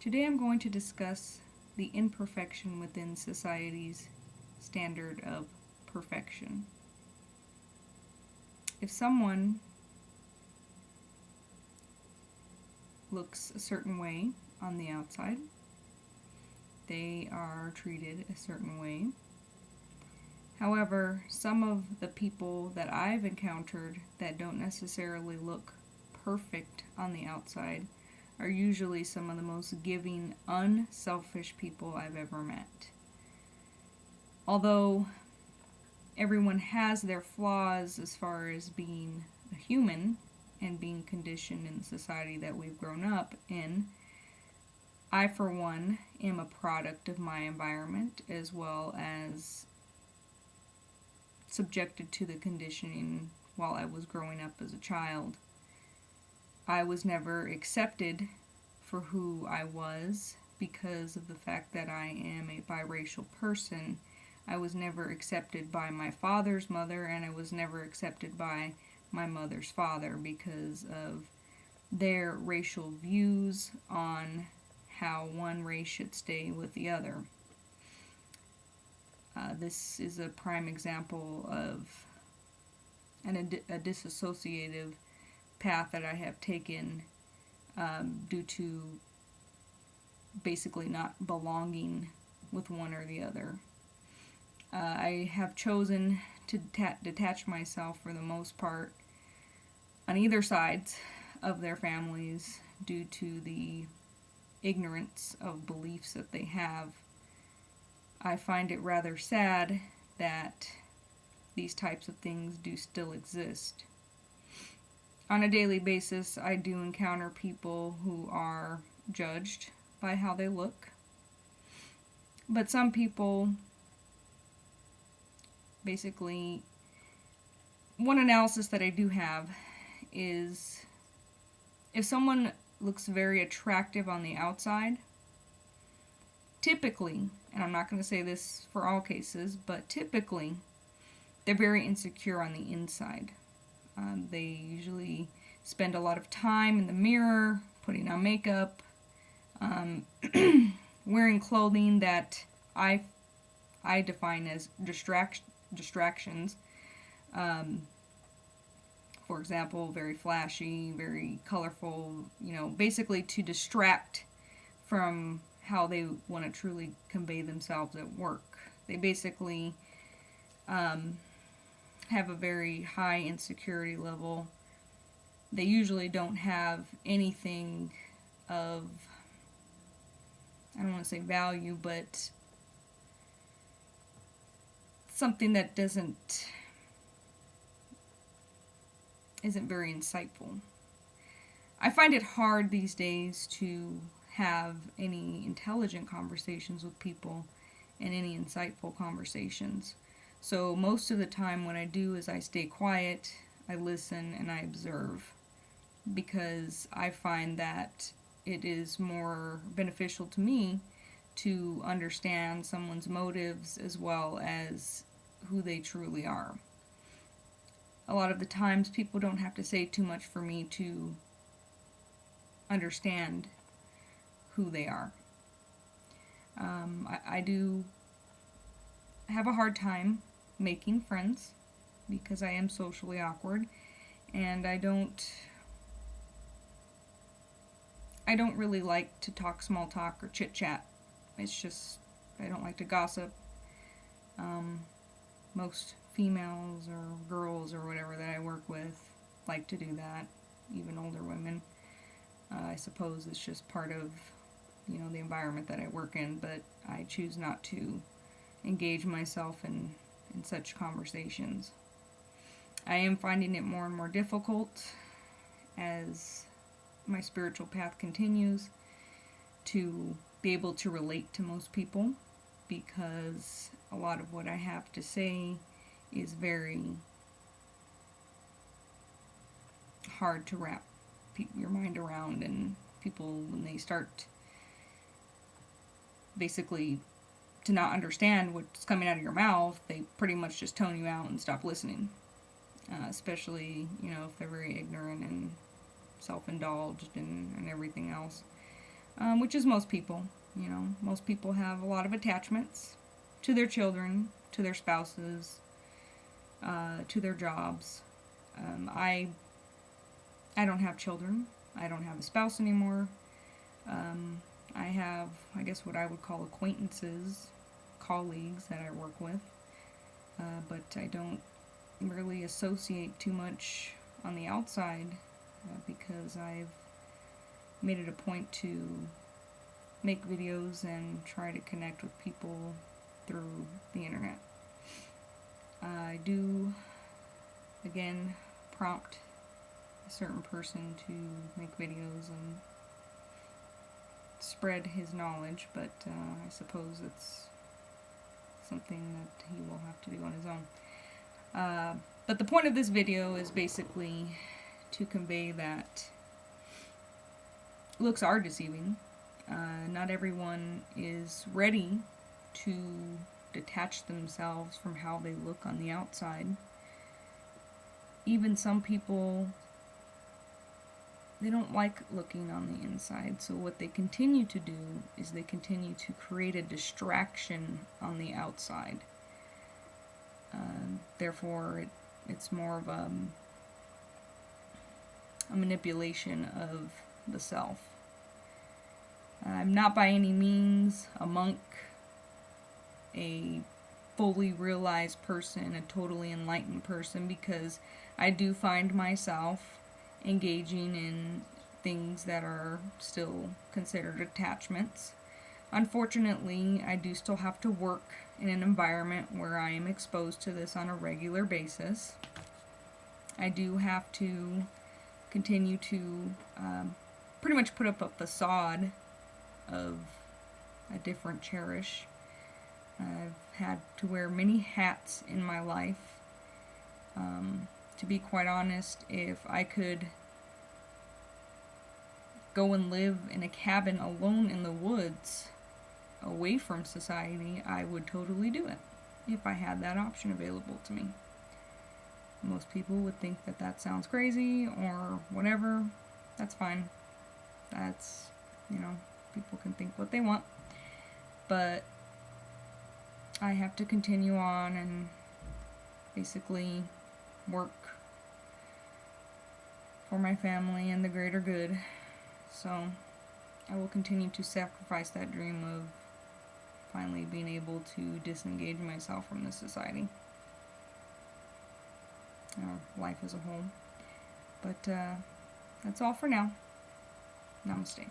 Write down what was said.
Today I'm going to discuss the imperfection within society's standard of perfection. If someone looks a certain way on the outside, they are treated a certain way. However, some of the people that I've encountered that don't necessarily look perfect on the outside are usually some of the most giving, unselfish people I've ever met. Although everyone has their flaws as far as being a human and being conditioned in the society that we've grown up in, I, for one, am a product of my environment as well as subjected to the conditioning while I was growing up as a child. I was never accepted for who I was because of the fact that I am a biracial person. I was never accepted by my father's mother, and I was never accepted by my mother's father because of their racial views on how one race should stay with the other. This is a prime example of a disassociative path that I have taken due to basically not belonging with one or the other. I have chosen to detach myself for the most part on either sides of their families due to the ignorance of beliefs that they have. I find it rather sad that these types of things do still exist. On a daily basis, I do encounter people who are judged by how they look. But some people, basically, one analysis that I do have is if someone looks very attractive on the outside, typically, and I'm not going to say this for all cases, but typically, they're very insecure on the inside. They usually spend a lot of time in the mirror, putting on makeup, wearing clothing that I define as distractions. For example, very flashy, very colorful, basically to distract from how they want to truly convey themselves at work. They basically have a very high insecurity level. They usually don't have anything of, I don't want to say value, but something that isn't very insightful. I find it hard these days to have any intelligent conversations with people and any insightful conversations. So most of the time what I do is I stay quiet, I listen, and I observe, because I find that it is more beneficial to me to understand someone's motives as well as who they truly are. A lot of the times people don't have to say too much for me to understand who they are. I do have a hard time making friends because I am socially awkward, and I don't really like to talk small talk or chit chat. It's just, I don't like to gossip. Most females or girls or whatever that I work with like to do that, even older women. I suppose it's just part of the environment that I work in, but I choose not to engage myself in such conversations. I am finding it more and more difficult as my spiritual path continues to be able to relate to most people, because a lot of what I have to say is very hard to wrap your mind around, and people, when they start basically to not understand what's coming out of your mouth, they pretty much just tone you out and stop listening. Especially, if they're very ignorant and self-indulged and everything else. which is most people. You know, most people have a lot of attachments to their children, to their spouses, to their jobs. I don't have children. I don't have a spouse anymore. I have, I guess, what I would call acquaintances, colleagues that I work with, but I don't really associate too much on the outside because I've made it a point to make videos and try to connect with people through the internet. I do, again, prompt a certain person to make videos and spread his knowledge, but I suppose it's something that he will have to do on his own. But the point of this video is basically to convey that looks are deceiving. Not everyone is ready to detach themselves from how they look on the outside. Even some people, they don't like looking on the inside, so what they continue to do is they continue to create a distraction on the outside. Therefore, it's more of a manipulation of the self. I'm not by any means a monk, a fully realized person, a totally enlightened person, because I do find myself engaging in things that are still considered attachments. Unfortunately, I do still have to work in an environment where I am exposed to this on a regular basis. I do have to continue to pretty much put up a facade of a different Cherish. I've had to wear many hats in my life. To be quite honest, if I could go and live in a cabin alone in the woods, away from society, I would totally do it if I had that option available to me. Most people would think that that sounds crazy or whatever. That's fine. That's, people can think what they want. But I have to continue on and basically work for my family and the greater good. So I will continue to sacrifice that dream of finally being able to disengage myself from this society, or life as a whole. But that's all for now. Namaste.